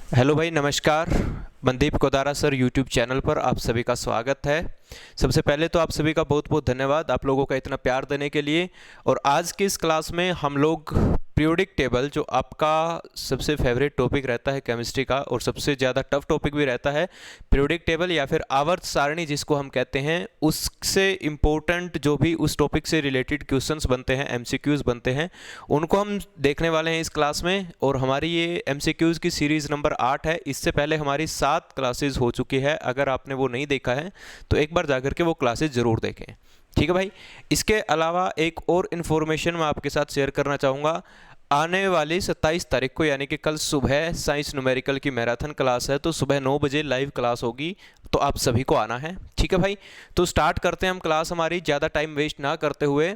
Hello भाई, नमस्कार। Mandeep Kodara sir YouTube channel पर आप सभी का स्वागत है। सबसे पहले तो आप सभी का बहुत बहुत धन्यवाद आप लोगों का इतना प्यार देने के लिए। और आज की इस क्लास में हम लोग पीरियोडिक टेबल, जो आपका सबसे फेवरेट टॉपिक रहता है केमिस्ट्री का और सबसे ज़्यादा टफ टॉपिक भी रहता है, पीरियोडिक टेबल या फिर आवर्त सारणी जिसको हम कहते हैं, उससे इम्पोर्टेंट जो भी उस टॉपिक से रिलेटेड क्वेश्चंस बनते हैं, एमसीक्यूज़ बनते हैं, उनको हम देखने वाले हैं इस क्लास में। और हमारी ये एमसीक्यूज़ की सीरीज़ नंबर 8 है। इससे पहले हमारी 7 क्लासेस हो चुकी है। अगर आपने वो नहीं देखा है तो एक बार जाकर के वो क्लासेस ज़रूर देखें, ठीक है भाई। इसके अलावा एक और इन्फॉर्मेशन मैं आपके साथ शेयर करना चाहूँगा। आने वाली 27 तारीख को यानी कि कल सुबह साइंस न्यूमेरिकल की मैराथन क्लास है, तो सुबह 9 बजे लाइव क्लास होगी, तो आप सभी को आना है, ठीक है भाई। तो स्टार्ट करते हैं हम क्लास हमारी, ज़्यादा टाइम वेस्ट ना करते हुए।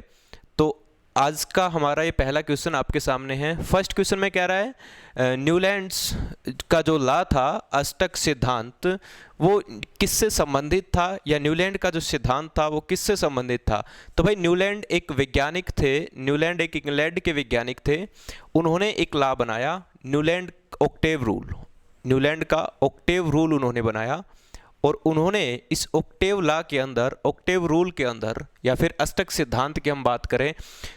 तो आज का हमारा ये पहला क्वेश्चन आपके सामने है। फर्स्ट क्वेश्चन में कह रहा है न्यूलैंड्स का जो लॉ था, अष्टक सिद्धांत, वो किससे संबंधित था, या न्यूलैंड का जो सिद्धांत था वो किससे संबंधित था। तो भाई न्यूलैंड एक वैज्ञानिक थे, न्यूलैंड एक इंग्लैंड के वैज्ञानिक थे। उन्होंने एक लॉ बनाया, न्यूलैंड ऑक्टेव रूल। न्यूलैंड का ऑक्टेव रूल उन्होंने बनाया, और उन्होंने इस ऑक्टेव लॉ के अंदर, ऑक्टेव रूल के अंदर, या फिर अष्टक सिद्धांत की हम बात करें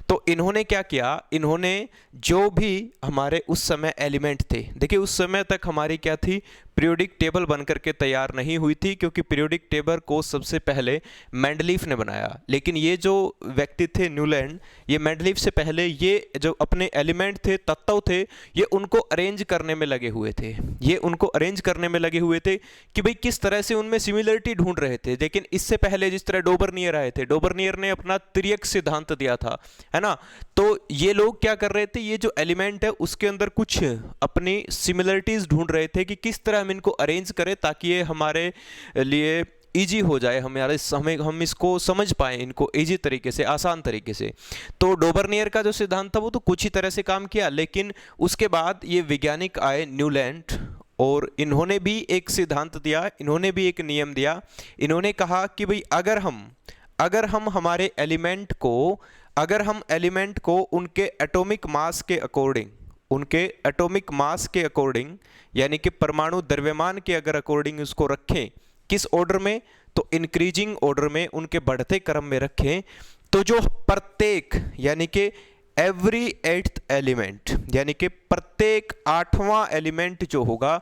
तो इन्होंने क्या किया, इन्होंने जो भी हमारे उस समय एलिमेंट थे, देखिए उस समय तक हमारी क्या थी, पीरियोडिक टेबल बनकर के तैयार नहीं हुई थी, क्योंकि पीरियोडिक टेबल को सबसे पहले मेंडलीफ ने बनाया। लेकिन ये जो व्यक्ति थे न्यूलैंड, ये मेंडलीफ से पहले ये जो अपने एलिमेंट थे, तत्व थे, ये उनको अरेंज करने में लगे हुए थे। ये उनको अरेंज करने में लगे हुए थे कि भाई किस तरह से उनमें सिमिलरिटी ढूंढ रहे थे। लेकिन इससे पहले जिस तरह डोबरनियर आए थे, डोबरनियर ने अपना तिर्यक सिद्धांत दिया था, है ना। तो ये लोग क्या कर रहे थे, ये जो एलिमेंट है उसके अंदर कुछ अपनी सिमिलरिटीज ढूंढ रहे थे कि किस तरह हम इनको अरेंज करें ताकि ये हमारे लिए इजी हो जाए, हमारे समय हम इसको समझ पाए, इनको इजी तरीके से, आसान तरीके से। तो डोबरनियर का जो सिद्धांत था वो तो कुछ ही तरह से काम किया, लेकिन उसके बाद ये वैज्ञानिक आए न्यूलैंड, और इन्होंने भी एक सिद्धांत दिया, इन्होंने भी एक नियम दिया। इन्होंने कहा कि भाई अगर हम हमारे एलिमेंट को, अगर हम एलिमेंट को उनके एटॉमिक मास के अकॉर्डिंग, उनके एटॉमिक मास के अकॉर्डिंग, यानी कि परमाणु द्रव्यमान के अगर अकॉर्डिंग उसको रखें, किस ऑर्डर में, तो इंक्रीजिंग ऑर्डर में, उनके बढ़ते क्रम में रखें, तो जो प्रत्येक, यानी कि एवरी एट्थ एलिमेंट, यानी कि प्रत्येक 8वां एलिमेंट जो होगा,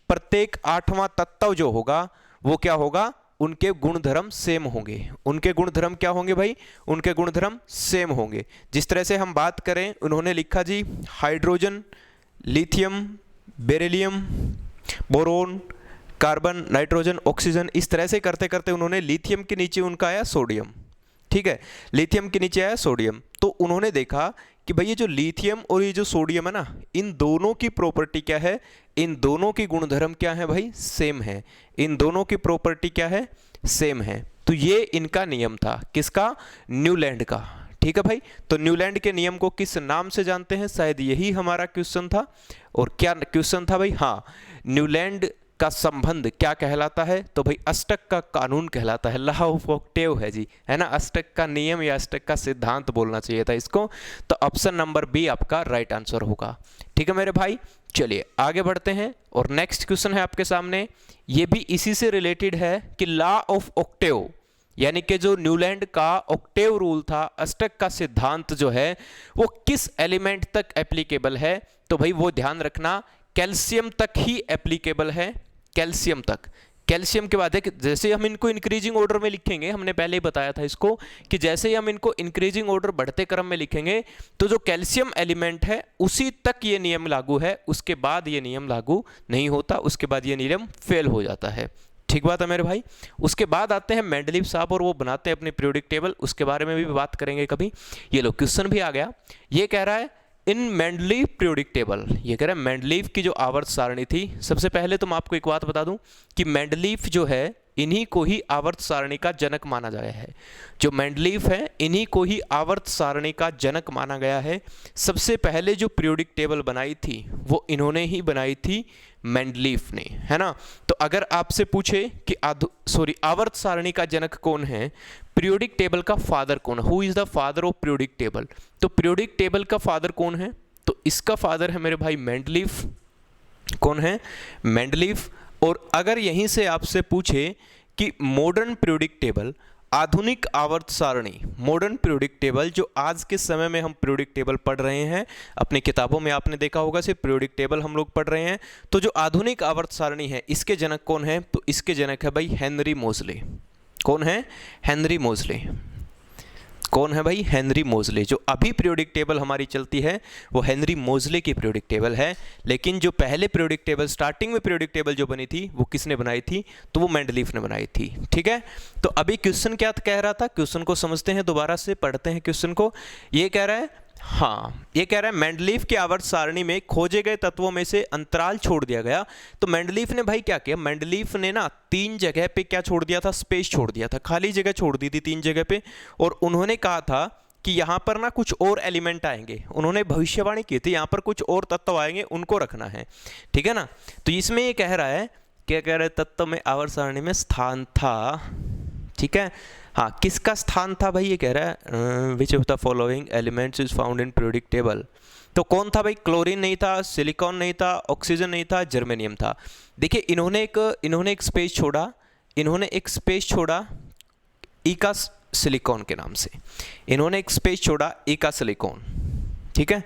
प्रत्येक 8वां तत्व जो होगा, वो क्या होगा, उनके गुणधर्म सेम होंगे। उनके गुणधर्म क्या होंगे भाई, उनके गुणधर्म सेम होंगे। जिस तरह से हम बात करें, उन्होंने लिखा जी hydrogen, lithium, beryllium, boron, carbon, nitrogen, oxygen, इस तरह से करते करते उन्होंने लिथियम के नीचे उनका आया सोडियम, ठीक है, लिथियम के नीचे आया सोडियम। तो उन्होंने देखा कि भाई ये जो लिथियम और ये जो सोडियम है ना, इन दोनों की प्रॉपर्टी क्या है, इन दोनों की गुणधर्म क्या है भाई, सेम है। इन दोनों की प्रॉपर्टी क्या है, सेम है। तो ये इनका नियम था, किसका, न्यूलैंड का, ठीक है भाई। तो न्यूलैंड के नियम को किस नाम से जानते हैं, शायद यही हमारा क्वेश्चन था। और क्या क्वेश्चन था भाई, हाँ, न्यूलैंड का संबंध क्या कहलाता है, तो भाई अष्टक का कानून कहलाता है, लॉ ऑफ ऑक्टेव है जी, है ना। अष्टक का नियम या अष्टक का सिद्धांत बोलना चाहिए था इसको। तो ऑप्शन नंबर बी आपका राइट आंसर होगा, ठीक है मेरे भाई। चलिए आगे बढ़ते हैं, और नेक्स्ट क्वेश्चन है आपके सामने, ये भी इसी से रिलेटेड है कि लॉ ऑफ ऑक्टेव, यानी कि जो न्यूलैंड का ऑक्टेव रूल था, अष्टक का सिद्धांत जो है, वो किस एलिमेंट तक एप्लीकेबल है। तो भाई वो ध्यान रखना, कैल्शियम तक ही एप्लीकेबल है, कैल्शियम तक। कैल्शियम के बाद है कि जैसे हम इनको इंक्रीजिंग ऑर्डर में लिखेंगे, हमने पहले ही बताया था इसको कि जैसे ही हम इनको इंक्रीजिंग ऑर्डर, बढ़ते क्रम में लिखेंगे, तो जो कैल्शियम एलिमेंट है उसी तक ये नियम लागू है, उसके बाद ये नियम लागू नहीं होता, उसके बाद ये नियम फेल हो जाता है, ठीक बात है मेरे भाई। उसके बाद आते हैं मेंडलीव साहब, और वो बनाते हैं अपनी पीरियोडिक टेबल, उसके बारे में भी बात करेंगे कभी। ये लो क्वेश्चन भी आ गया, ये कह रहा है इन मेंडलीव पीरियोडिक टेबल, ये कह रहा है मेंडलीव की जो आवर्त सारणी थी। सबसे पहले तो मैं आपको एक बात बता दूं कि मेंडलीव जो है, इन्हीं को ही आवर्त सारणी का जनक माना गया है। जो मेंडलीव है, इन्हीं को ही आवर्त सारणी का जनक माना गया है। सबसे पहले जो पीरियोडिक टेबल बनाई थी वो इन्होंने ही बनाई थी, मेंडलीव ने, है ना। तो अगर आपसे पूछे कि आवर्त सारणी का जनक कौन है, पीरियोडिक टेबल का फादर कौन है, who is the father of periodic table, तो पीरियोडिक टेबल का फादर कौन है, तो इसका फादर है मेरे भाई मेंडलीव, कौन है? मेंडलीफ। और अगर यहीं से आपसे पूछे कि मॉडर्न पीरियोडिक टेबल, आधुनिक आवर्त सारणी, मॉडर्न पीरियोडिक टेबल, जो आज के समय में हम पीरियोडिक टेबल पढ़ रहे हैं, अपनी किताबों में आपने देखा होगा सिर्फ पीरियोडिक टेबल हम लोग पढ़ रहे हैं, तो जो आधुनिक आवर्त सारणी है इसके जनक कौन है? तो इसके जनक है भाई हेनरी मोज़ले। कौन है? हेनरी मोज़ले। कौन है भाई? हेनरी मोज़ले। जो अभी पीरियोडिक टेबल हमारी चलती है वो हेनरी मोज़ले की पीरियोडिक टेबल है, लेकिन जो पहले पीरियोडिक टेबल, स्टार्टिंग में पीरियोडिक टेबल जो बनी थी वो किसने बनाई थी? तो वो मेंडलीफ ने बनाई थी। ठीक है, तो अभी क्वेश्चन क्या कह रहा था, क्वेश्चन को समझते हैं, दोबारा से पढ़ते हैं क्वेश्चन को। ये कह रहा है, हाँ ये कह रहा है मेंडलीफ के आवर्त सारणी में खोजे गए तत्वों में से अंतराल छोड़ दिया गया। तो मेंडलीफ ने भाई क्या किया? मेंडलीफ ने ना 3 जगह पे क्या छोड़ दिया था? स्पेस छोड़ दिया था, खाली जगह छोड़ दी थी 3 जगह पे। और उन्होंने कहा था कि यहाँ पर ना कुछ और एलिमेंट आएंगे, उन्होंने भविष्यवाणी की थी यहाँ पर कुछ और तत्व आएंगे, उनको रखना है। ठीक है ना, तो इसमें ये कह रहा है, क्या कह रहे? तत्व में आवर्त सारणी में स्थान था। ठीक है, हाँ किसका स्थान था भाई? ये कह रहा है which of the following elements is found in periodic table. तो कौन था भाई? क्लोरीन नहीं था, सिलिकॉन नहीं था, ऑक्सीजन नहीं था, जर्मेनियम था। देखिए इन्होंने एक स्पेस छोड़ा, इन्होंने एक स्पेस छोड़ा इका सिलिकॉन के नाम से, इन्होंने एक स्पेस छोड़ा इका सिलिकॉन। ठीक है,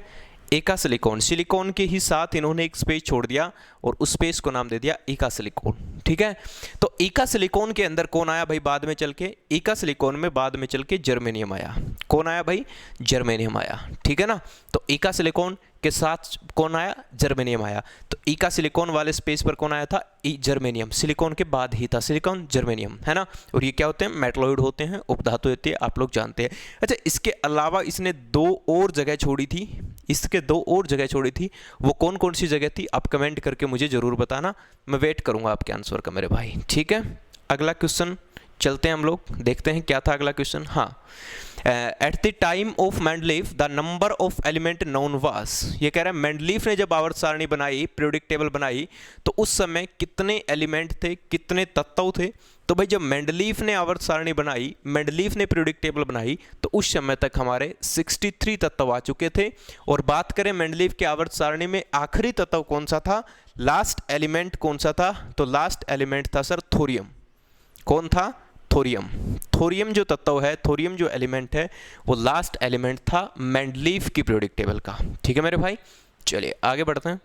एका सिलिकॉन, सिलिकॉन के ही साथ इन्होंने एक स्पेस छोड़ दिया और उस स्पेस को नाम दे दिया एका सिलिकॉन। ठीक है, तो एका सिलिकॉन के अंदर कौन आया भाई बाद में चल के? एका सिलिकॉन में बाद में चल के जर्मेनियम आया। कौन आया भाई? जर्मेनियम आया। ठीक है ना, तो एका सिलिकॉन के साथ कौन आया? जर्मेनियम आया। तो एका सिलिकॉन वाले स्पेस पर कौन आया था? जर्मेनियम। सिलिकॉन के बाद ही था सिलिकॉन, जर्मेनियम, है ना। और ये क्या होते हैं? मेटलॉइड होते हैं, उपधातु होती है, आप लोग जानते हैं। अच्छा, इसके अलावा इसने 2 और जगह छोड़ी थी, इसके 2 और जगह छोड़ी थी, वो कौन कौन सी जगह थी? आप कमेंट करके मुझे ज़रूर बताना, मैं वेट करूंगा आपके आंसर का मेरे भाई। ठीक है, अगला क्वेश्चन चलते हैं हम लोग, देखते हैं क्या था अगला क्वेश्चन। हाँ, at the time of Mendeleev the number of element known वास। ये कह रहा है मेंडलीफ ने जब आवर्त सारणी बनाई, पीरियोडिक टेबल बनाई, तो उस समय कितने एलिमेंट थे, कितने तत्व थे? तो भाई जब मेंडलीफ ने आवर्त सारणी बनाई, मेंडलीफ ने पीरियोडिक टेबल बनाई, तो उस समय तक हमारे 63 तत्व आ चुके थे। और बात करें मेंडलीफ के आवर्त सारणी में आखिरी तत्व कौन सा था, लास्ट एलिमेंट कौन सा था? तो लास्ट एलिमेंट था सर थोरियम। कौन था? थोरियम। थोरियम जो तत्व है, थोरियम जो एलिमेंट है, वो लास्ट एलिमेंट था मेंडलीफ की पीरियोडिक टेबल का। ठीक है मेरे भाई, चलिए आगे बढ़ते हैं।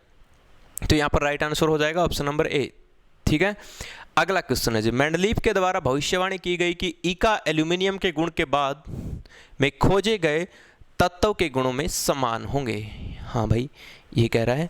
तो यहाँ पर राइट आंसर हो जाएगा ऑप्शन नंबर ए। ठीक है, अगला क्वेश्चन है जी, मेंडलीफ के द्वारा भविष्यवाणी की गई कि इका एल्यूमिनियम के गुण के बाद में खोजे गए तत्व के गुणों में समान होंगे। हाँ भाई, ये कह रहा है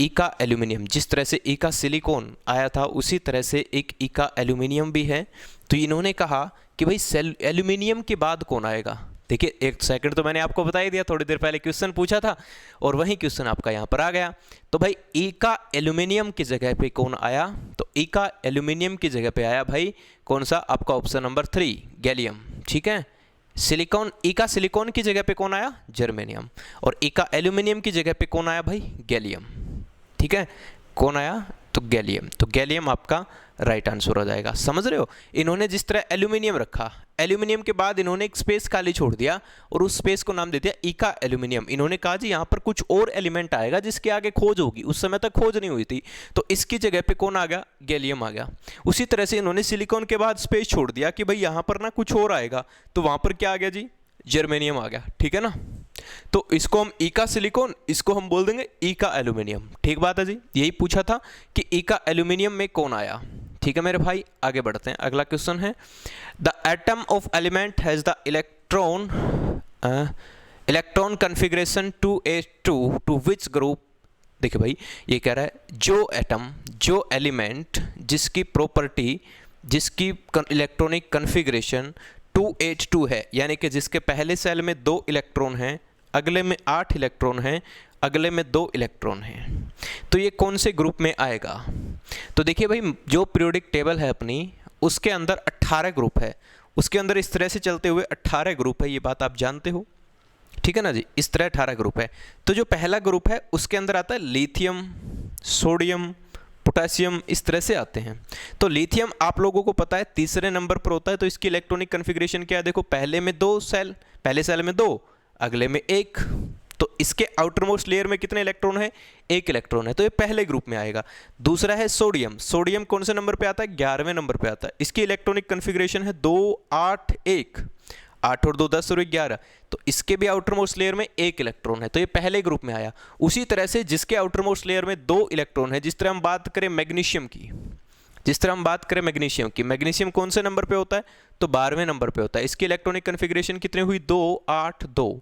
इका एल्यूमिनियम, जिस तरह से इका सिलिकॉन आया था उसी तरह से एक इका एल्यूमिनियम भी है। तो इन्होंने कहा कि भाई एल्यूमिनियम के बाद कौन आएगा? देखिए एक सेकंड तो मैंने आपको बता ही दिया, थोड़ी देर पहले क्वेश्चन पूछा था और वही क्वेश्चन आपका यहाँ पर आ गया। तो भाई इका एल्यूमिनियम की जगह पे कौन आया? तो इका एल्यूमिनियम की जगह पे आया भाई कौन सा? आपका ऑप्शन नंबर 3 गैलियम। ठीक है, सिलिकॉन, इका सिलिकॉन की जगह पे कौन आया? जर्मेनियम। और इका एल्यूमिनियम की जगह पे कौन आया भाई? गैलियम। ठीक है, कौन आया? तो गैलियम। तो गैलियम आपका राइट आंसर हो जाएगा। समझ रहे हो, इन्होंने जिस तरह एल्यूमिनियम रखा, एल्यूमिनियम के बाद इन्होंने एक स्पेस खाली छोड़ दिया और उस स्पेस को नाम दे दिया इका एल्यूमिनियम। इन्होंने कहा जी यहाँ पर कुछ और एलिमेंट आएगा जिसके आगे खोज होगी, उस समय तक खोज नहीं हुई थी, तो इसकी जगह पे कौन आ गया? गैलियम आ गया। उसी तरह से इन्होंने सिलिकॉन के बाद स्पेस छोड़ दिया कि भाई यहाँ पर ना कुछ और आएगा, तो वहाँ पर क्या आ गया जी? जर्मेनियम आ गया। ठीक है ना, तो इसको हम इका सिलिकॉन, इसको हम बोल देंगे इका एल्यूमिनियम। ठीक बात है जी, यही पूछा था कि इका एल्यूमिनियम में कौन आया। ठीक है मेरे भाई, आगे बढ़ते हैं। अगला क्वेश्चन है, the atom of element has the electron configuration 2s2 to which group. देखिए भाई, ये कह रहा है जो एटम, जो एलिमेंट जिसकी प्रॉपर्टी, जिसकी इलेक्ट्रॉनिक कन्फिग्रेशन 2s2 है, यानी कि जिसके पहले सेल में 2 इलेक्ट्रॉन हैं, अगले में 8 इलेक्ट्रॉन हैं, अगले में 2 इलेक्ट्रॉन हैं, तो ये कौन से ग्रुप में आएगा? तो देखिए भाई, जो पीरियोडिक टेबल है अपनी, उसके अंदर 18 ग्रुप है, उसके अंदर इस तरह से चलते हुए 18 ग्रुप है, ये बात आप जानते हो। ठीक है ना जी, इस तरह 18 ग्रुप है। तो जो पहला ग्रुप है उसके अंदर आता है लिथियम, सोडियम, पोटेशियम, इस तरह से आते हैं। तो लिथियम आप लोगों को पता है तीसरे नंबर पर होता है, तो इसकी इलेक्ट्रॉनिक कन्फिग्रेशन क्या है? देखो, पहले में 2 सेल, पहले सेल में 2, अगले में 1, तो इसके आउटर मोस्ट लेयर में कितने इलेक्ट्रॉन है, एक इलेक्ट्रॉन है, तो ये पहले ग्रुप में आएगा। दूसरा है सोडियम, सोडियम कौन से नंबर पे आता है, 11वें नंबर पे आता है। इसकी इलेक्ट्रॉनिक कन्फिग्रेशन है 2 8 1, 8 और 2 10 और 11, तो इसके भी आउटर मोस्ट लेयर में एक इलेक्ट्रॉन है, तो ये पहले ग्रुप में आया। उसी तरह से जिसके आउटर मोस्ट लेयर में 2 इलेक्ट्रॉन है, जिस तरह हम बात करें मैग्नीशियम की, मैग्नीशियम कौन से नंबर पे होता है, तो 12वें नंबर पे होता है। इसकी इलेक्ट्रॉनिक कन्फिग्रेशन कितनी हुई, 2 8 2,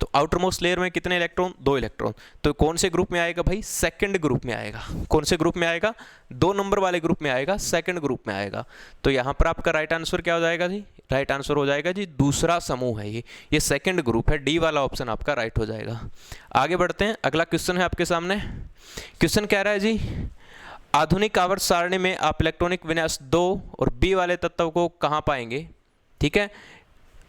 तो आउटर मोस्ट लेयर में कितने इलेक्ट्रॉन, 2 इलेक्ट्रॉन, तो कौन से ग्रुप में आएगा भाई, सेकंड ग्रुप में आएगा। कौन से ग्रुप में आएगा, 2 नंबर वाले ग्रुप में आएगा, सेकंड ग्रुप में आएगा। तो यहाँ पर आपका राइट आंसर क्या हो जाएगा जी, राइट आंसर हो जाएगा जी दूसरा समूह है, ये सेकंड ग्रुप है, डी वाला ऑप्शन आपका राइट हो जाएगा। आगे बढ़ते हैं, अगला क्वेश्चन है आपके सामने। क्वेश्चन कह रहा है जी, आधुनिक आवर्त सारणी में आप इलेक्ट्रॉनिक विन्यास 2 और बी वाले तत्व को कहाँ पाएंगे, ठीक है,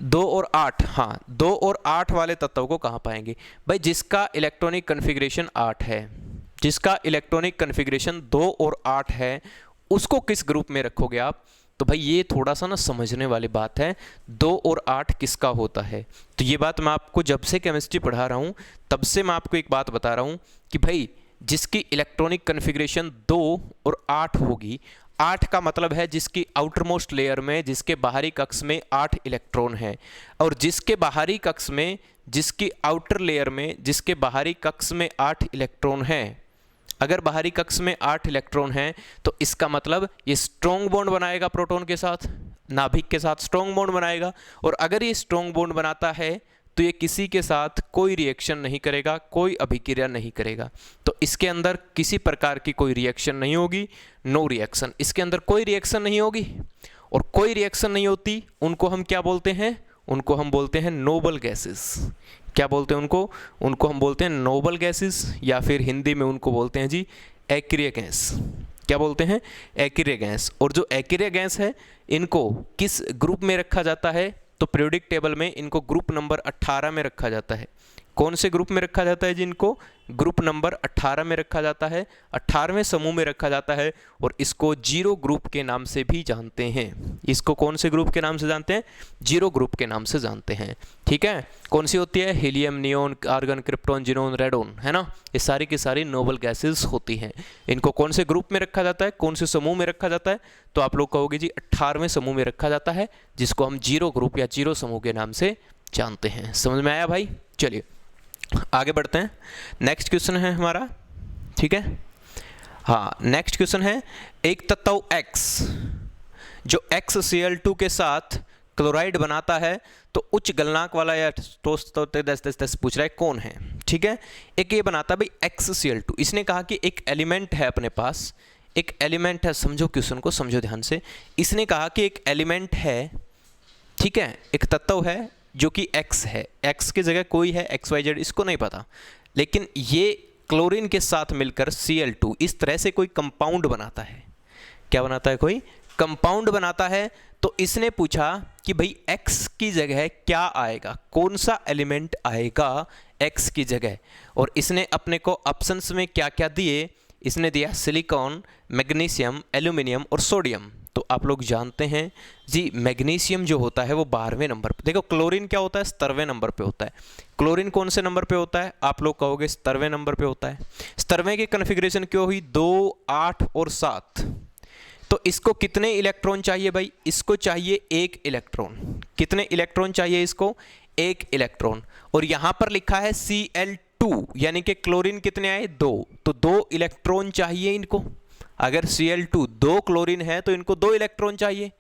2 और 8, हाँ 2 और 8 वाले तत्व को कहाँ पाएंगे भाई, जिसका इलेक्ट्रॉनिक कन्फिग्रेशन 8 है, जिसका इलेक्ट्रॉनिक कन्फिग्रेशन 2 और 8 है, उसको किस ग्रुप में रखोगे आप। तो भाई ये थोड़ा सा ना समझने वाली बात है, 2 और 8 किसका होता है। तो ये बात मैं आपको जब से केमिस्ट्री पढ़ा रहा हूँ तब से मैं आपको एक बात बता रहा हूँ कि भाई जिसकी इलेक्ट्रॉनिक कन्फिग्रेशन 2 और 8 होगी, 8 का मतलब है जिसकी आउटर मोस्ट लेयर में, जिसके बाहरी कक्ष में 8 इलेक्ट्रॉन है, और जिसके बाहरी कक्ष में, जिसकी आउटर लेयर में, जिसके बाहरी कक्ष में 8 इलेक्ट्रॉन है, अगर बाहरी कक्ष में 8 इलेक्ट्रॉन हैं तो इसका मतलब ये स्ट्रॉन्ग बॉन्ड बनाएगा प्रोटॉन के साथ, नाभिक के साथ स्ट्रॉन्ग बॉन्ड बनाएगा, और अगर ये स्ट्रॉन्ग बॉन्ड बनाता है तो ये किसी के साथ कोई रिएक्शन नहीं करेगा, कोई अभिक्रिया नहीं करेगा, तो इसके अंदर किसी प्रकार की कोई रिएक्शन नहीं होगी, नो रिएक्शन, इसके अंदर कोई रिएक्शन नहीं होगी, और कोई रिएक्शन नहीं होती उनको हम क्या बोलते हैं, उनको हम बोलते हैं नोबल गैसेस। क्या बोलते हैं उनको हम बोलते हैं नोबल गैसेस, या फिर हिंदी में उनको बोलते हैं जी एक्रिय गैस। क्या बोलते हैं, एक्रिय गैस। और जो एक्रिय गैस है इनको किस ग्रुप में रखा जाता है, तो पीरियोडिक टेबल में इनको ग्रुप नंबर 18 में रखा जाता है। कौन से ग्रुप में रखा जाता है जिनको, ग्रुप नंबर 18 में रखा जाता है, 18वें समूह में रखा जाता है, और इसको जीरो ग्रुप के नाम से भी जानते हैं। इसको कौन से ग्रुप के नाम से जानते हैं, जीरो ग्रुप के नाम से जानते हैं, ठीक है। कौन सी होती है, helium, neon, argon, krypton, xenon, radon, है ना, ये सारी की सारी नोबल गैसेस होती हैं। इनको कौन से ग्रुप में रखा जाता है, कौन से समूह में रखा जाता है, तो आप लोग कहोगे जी 18वें समूह में रखा जाता है, जिसको हम जीरो ग्रुप या जीरो समूह के नाम से जानते हैं। समझ में आया भाई, चलिए आगे बढ़ते हैं। नेक्स्ट क्वेश्चन है हमारा, ठीक है, हाँ नेक्स्ट क्वेश्चन है, एक तत्व X जो XCl2 के साथ क्लोराइड बनाता है तो उच्च गलनांक वाला या ठोस पूछ रहा है कौन है, ठीक है। एक ये बनाता है भाई XCl2, इसने कहा कि एक एलिमेंट है अपने पास, एक एलिमेंट है, समझो क्वेश्चन को समझो ध्यान से। इसने कहा कि एक एलिमेंट है, ठीक है, एक तत्व है जो कि X है, X की जगह कोई है XYZ, इसको नहीं पता, लेकिन ये क्लोरीन के साथ मिलकर Cl2 इस तरह से कोई कंपाउंड बनाता है। क्या बनाता है, कोई कंपाउंड बनाता है। तो इसने पूछा कि भाई X की जगह क्या आएगा, कौन सा एलिमेंट आएगा X की जगह, और इसने अपने को ऑप्शंस में क्या क्या दिए, इसने दिया सिलिकॉन, मैग्नीशियम, एल्यूमिनियम और सोडियम। तो आप लोग जानते हैं जी मैग्नीशियम जो होता है वो 12वें नंबर पे, देखो क्लोरीन क्या होता है 17वें नंबर पे होता है, क्लोरीन कौन से नंबर पे होता है, आप लोग कहोगे 17वें नंबर पे होता है। 17वें की कन्फिग्रेशन क्यों हुई, 2 8 और 7, तो इसको कितने इलेक्ट्रॉन चाहिए भाई, इसको चाहिए 1 इलेक्ट्रॉन। कितने इलेक्ट्रॉन चाहिए इसको, 1 इलेक्ट्रॉन, और यहां पर लिखा है Cl2, यानी कि क्लोरीन कितने आए 2, तो 2 इलेक्ट्रॉन चाहिए इनको। अगर Cl2 2 क्लोरीन है तो इनको 2 इलेक्ट्रॉन चाहिए,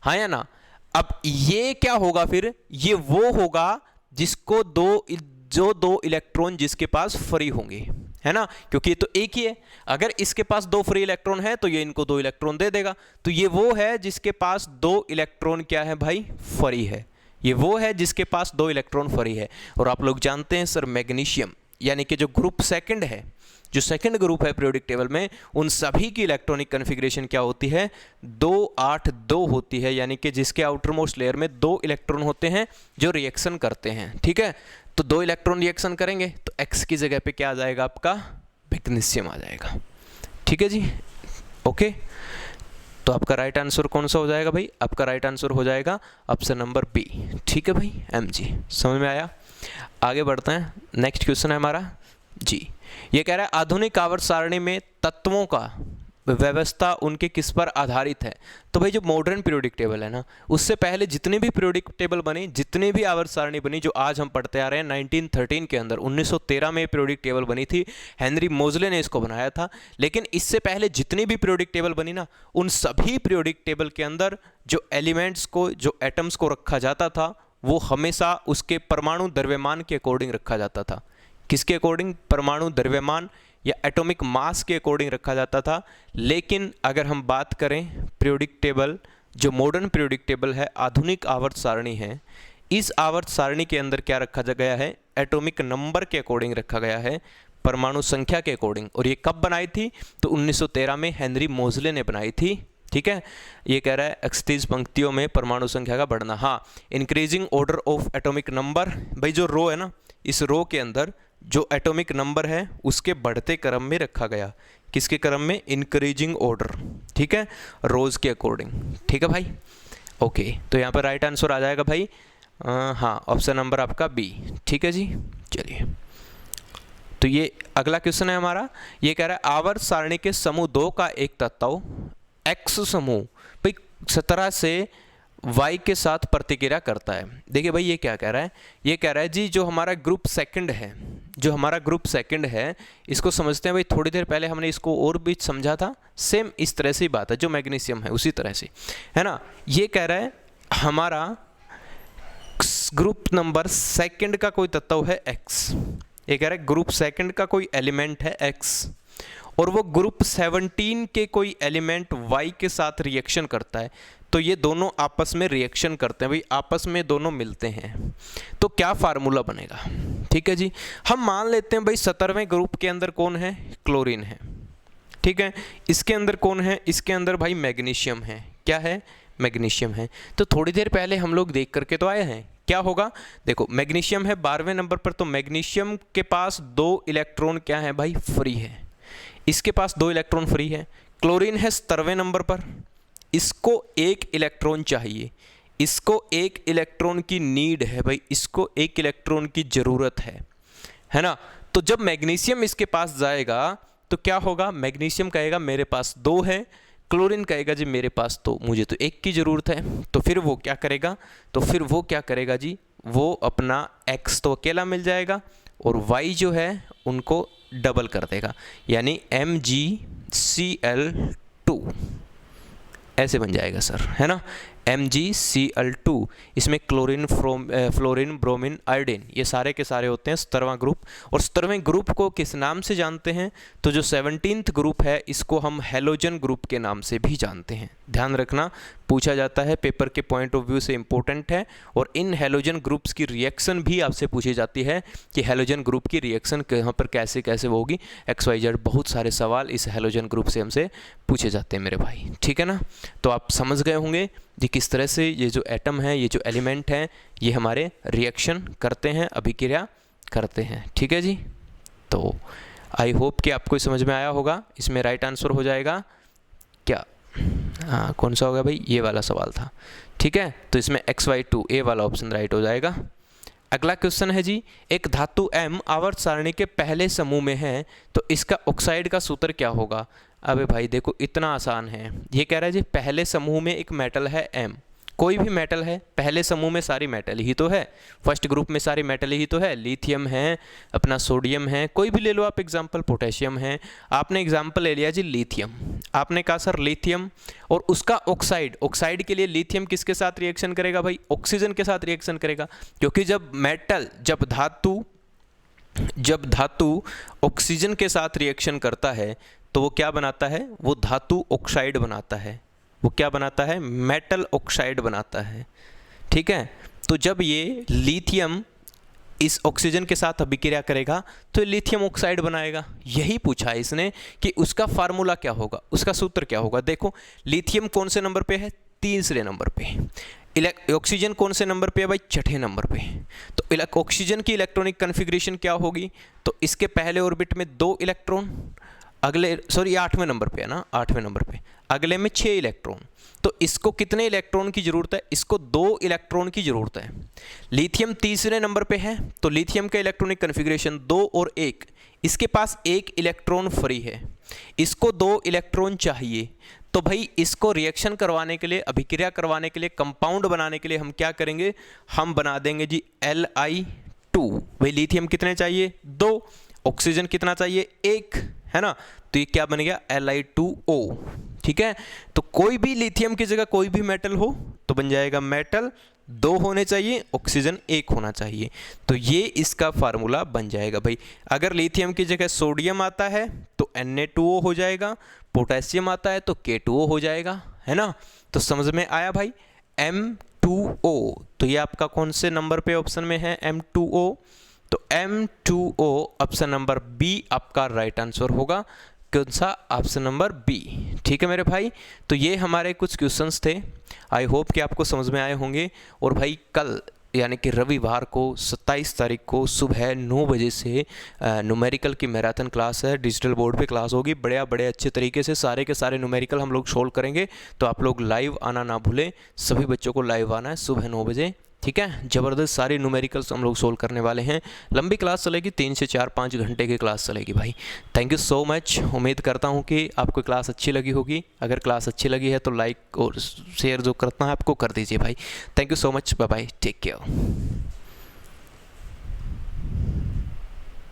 हाँ या ना। अब ये क्या होगा फिर, ये वो होगा जिसको जो 2 इलेक्ट्रॉन जिसके पास फ्री होंगे, है ना, क्योंकि ये तो एक ही है। अगर इसके पास 2 फ्री इलेक्ट्रॉन है तो ये इनको 2 इलेक्ट्रॉन दे देगा, तो ये वो है जिसके पास 2 इलेक्ट्रॉन क्या है भाई, फ्री है, ये वो है जिसके पास 2 इलेक्ट्रॉन फ्री है। और आप लोग जानते हैं सर मैग्नीशियम यानी कि जो ग्रुप सेकंड है, जो सेकंड ग्रुप है पीरियोडिक टेबल में, उन सभी की इलेक्ट्रॉनिक कन्फिग्रेशन क्या होती है, 2 8 2 होती है, यानी कि जिसके आउटर मोस्ट लेयर में 2 इलेक्ट्रॉन होते हैं जो रिएक्शन करते हैं, ठीक है। तो 2 इलेक्ट्रॉन रिएक्शन करेंगे तो X की जगह पे क्या आ जाएगा आपका, मैग्नीशियम आ जाएगा, ठीक है जी, ओके। तो आपका राइट आंसर कौन सा हो जाएगा भाई, आपका राइट आंसर हो जाएगा ऑप्शन नंबर बी, ठीक है भाई, MG। समझ में आया। आगे बढ़ते हैं, नेक्स्ट क्वेश्चन है हमारा जी। ये कह रहा है आधुनिक आवर्त सारणी में तत्वों का व्यवस्था उनके किस पर आधारित है। तो भाई जो मॉडर्न पीरियोडिक टेबल है ना, उससे पहले जितने भी पीरियोडिक टेबल बनी, जितने भी आवर्त सारणी बनी जो आज हम पढ़ते आ रहे हैं, 1913 के अंदर 1913 में पीरियोडिक टेबल बनी थी, हेनरी मोजले ने इसको बनाया था। लेकिन इससे पहले जितनी भी पीरियोडिक टेबल बनी ना, उन सभी पीरियोडिक टेबल के अंदर जो एलिमेंट्स को, जो एटम्स को रखा जाता था, वो हमेशा उसके परमाणु द्रव्यमान के अकॉर्डिंग रखा जाता था। किसके अकॉर्डिंग? परमाणु द्रव्यमान या एटॉमिक मास के अकॉर्डिंग रखा जाता था। लेकिन अगर हम बात करें पीरियोडिक टेबल, जो मॉडर्न पीरियोडिक टेबल है, आधुनिक आवर्त सारणी है, इस आवर्त सारणी के अंदर क्या रखा गया है? एटॉमिक नंबर के अकॉर्डिंग रखा गया है, परमाणु संख्या के अकॉर्डिंग। और ये कब बनाई थी? तो 1913 में हेनरी मोजले ने बनाई थी। ठीक है, ये कह रहा है एक्सतीस पंक्तियों में परमाणु संख्या का बढ़ना। हाँ, increasing order of atomic number, भाई जो रो है ना, इस रो के अंदर जो एटॉमिक नंबर है उसके बढ़ते क्रम में रखा गया। किसके क्रम में? Increasing order. ठीक है, रोज के अकॉर्डिंग। ठीक है भाई, ओके। तो यहाँ पर राइट आंसर आ जाएगा भाई हाँ, ऑप्शन नंबर आपका बी। ठीक है जी, चलिए। तो ये अगला क्वेश्चन है हमारा। ये कह रहा है आवर्त सारणी के समूह 2 का एक तत्व एक्स समूह भाई 17 से y के साथ प्रतिक्रिया करता है। देखिए भाई ये क्या कह रहा है? ये कह रहा है जी जो हमारा ग्रुप सेकंड है, जो हमारा ग्रुप सेकंड है, इसको समझते हैं भाई। थोड़ी देर पहले हमने इसको और भी समझा था, सेम इस तरह से ही बात है, जो मैग्नीशियम है उसी तरह से, है ना। ये कह रहा है हमारा ग्रुप नंबर सेकंड का कोई तत्व है x। ये कह रहा है ग्रुप सेकंड का कोई एलिमेंट है x, और वो ग्रुप 17 के कोई एलिमेंट y के साथ रिएक्शन करता है। तो ये दोनों आपस में रिएक्शन करते हैं भाई, आपस में दोनों मिलते हैं। तो क्या फार्मूला बनेगा? ठीक है जी, हम मान लेते हैं भाई 17वें ग्रुप के अंदर कौन है? क्लोरीन है। ठीक है, इसके अंदर कौन है? इसके अंदर भाई मैग्नीशियम है। क्या है? मैग्नीशियम है। तो थोड़ी देर पहले हम लोग देख करके तो आए हैं, क्या होगा? देखो मैग्नीशियम है 12वें नंबर पर, तो मैग्नीशियम के पास 2 इलेक्ट्रॉन क्या है भाई? फ्री है। इसके पास 2 इलेक्ट्रॉन फ्री है। क्लोरीन है 17वें नंबर पर, इसको 1 इलेक्ट्रॉन चाहिए, इसको 1 इलेक्ट्रॉन की नीड है भाई, इसको 1 इलेक्ट्रॉन की जरूरत है ना। तो जब मैग्नीशियम इसके पास जाएगा तो क्या होगा? मैग्नीशियम कहेगा मेरे पास 2 है, क्लोरीन कहेगा जी मेरे पास तो मुझे तो 1 की जरूरत है। तो फिर वो क्या करेगा? तो फिर वो क्या करेगा जी? वो अपना x तो अकेला मिल जाएगा और y जो है उनको डबल कर देगा, यानी MgCl2 ऐसे बन जाएगा सर, है ना। MgCl2, इसमें क्लोरीन, फ्लोरीन, ब्रोमीन, आयोडीन, ये सारे के सारे होते हैं 17वां ग्रुप। और 17वें ग्रुप को किस नाम से जानते हैं? तो जो 17th ग्रुप है इसको हम हैलोजन ग्रुप के नाम से भी जानते हैं। ध्यान रखना, पूछा जाता है, पेपर के पॉइंट ऑफ व्यू से इंपॉर्टेंट है। और इन हैलोजन ग्रुप्स की रिएक्शन भी आपसे पूछी जाती है कि हैलोजन ग्रुप की रिएक्शन यहाँ पर कैसे कैसे होगी, XYZ, बहुत सारे सवाल इस हैलोजन ग्रुप से हमसे पूछे जाते हैं मेरे भाई। ठीक है ना, तो आप समझ गए होंगे कि किस तरह से ये जो एटम है, ये जो एलिमेंट हैं, ये हमारे रिएक्शन करते हैं, अभिक्रिया करते हैं। ठीक है जी, तो आई होप कि आपको समझ में आया होगा। इसमें राइट आंसर हो जाएगा क्या? हाँ, कौन सा होगा भाई? ये वाला सवाल था। ठीक है, तो इसमें XY2 ए वाला ऑप्शन राइट हो जाएगा। अगला क्वेश्चन है जी, एक धातु M आवर्त सारणी के पहले समूह में है, तो इसका ऑक्साइड का सूत्र क्या होगा? अबे भाई देखो, इतना आसान है। ये कह रहा है जी पहले समूह में एक मेटल है M, कोई भी मेटल है, पहले समूह में सारी मेटल ही तो है, फर्स्ट ग्रुप में सारी मेटल ही तो है, लिथियम है, अपना सोडियम है, कोई भी ले लो आप एग्जांपल, पोटेशियम है। आपने एग्जांपल ले लिया जी लिथियम, आपने कहा सर लिथियम, और उसका ऑक्साइड, ऑक्साइड के लिए लिथियम किसके साथ रिएक्शन करेगा भाई? ऑक्सीजन के साथ रिएक्शन करेगा, क्योंकि जब मेटल, जब धातु ऑक्सीजन के साथ रिएक्शन करता है तो वो क्या बनाता है? वो धातु ऑक्साइड बनाता है। वो क्या बनाता है? मेटल ऑक्साइड बनाता है। ठीक है, तो जब ये लिथियम इस ऑक्सीजन के साथ अभिक्रिया करेगा तो लिथियम ऑक्साइड बनाएगा। यही पूछा है इसने कि उसका फार्मूला क्या होगा, उसका सूत्र क्या होगा। देखो लिथियम कौन से नंबर पे है? तीसरे नंबर पे। ऑक्सीजन कौन से नंबर पे है भाई? छठे नंबर पे। तो ऑक्सीजन की इलेक्ट्रॉनिक कन्फिग्रेशन क्या होगी? तो इसके पहले ऑर्बिट में 2 इलेक्ट्रॉन, अगले, सॉरी 8वें नंबर पे है ना, 8वें नंबर पे अगले में 6 इलेक्ट्रॉन। तो इसको कितने इलेक्ट्रॉन की ज़रूरत है? इसको 2 इलेक्ट्रॉन की ज़रूरत है। लिथियम तीसरे नंबर पे है, तो लिथियम का इलेक्ट्रॉनिक कन्फिग्रेशन 2 और 1, इसके पास 1 इलेक्ट्रॉन फ्री है, इसको 2 इलेक्ट्रॉन चाहिए। तो भाई इसको रिएक्शन करवाने के लिए, अभिक्रिया करवाने के लिए, कंपाउंड बनाने के लिए हम क्या करेंगे? हम बना देंगे जी Li2। भाई लिथियम कितने चाहिए? 2। ऑक्सीजन कितना चाहिए? 1, है ना? तो ये क्या बन गया? Li2O। ठीक है, तो कोई भी लिथियम की जगह कोई भी मेटल हो तो बन जाएगा मेटल 2 होने चाहिए, ऑक्सीजन 1 होना चाहिए। तो ये इसका फार्मूला बन जाएगा भाई। अगर लिथियम की जगह सोडियम आता है तो Na2O हो जाएगा, पोटेशियम आता है तो K2O हो जाएगा, है ना? तो समझ में आया भाई? M2O, तो ये आपका कौन से नंबर पे ऑप्शन में है? M2O। तो M2O ऑप्शन नंबर बी आपका राइट आंसर होगा। कौन सा? Option number B. ठीक है मेरे भाई, तो ये हमारे कुछ क्वेश्चंस थे। आई होप कि आपको समझ में आए होंगे। और भाई कल यानी कि रविवार को 27 तारीख को सुबह 9 बजे से न्यूमेरिकल की मैराथन क्लास है, डिजिटल बोर्ड पे क्लास होगी। बड़े अच्छे तरीके से सारे के सारे न्यूमेरिकल हम लोग सोल्व करेंगे। तो आप लोग लाइव आना ना भूलें, सभी बच्चों को लाइव आना है सुबह 9 बजे। ठीक है, ज़बरदस्त सारे न्यूमेरिकल्स हम लोग सोल्व करने वाले हैं। लंबी क्लास चलेगी, 3 से 4-5 घंटे की क्लास चलेगी भाई। Thank you so much. उम्मीद करता हूँ कि आपको क्लास अच्छी लगी होगी। अगर क्लास अच्छी लगी है तो लाइक और शेयर जो करना है आपको कर दीजिए भाई। Thank you so much, bye bye, take care.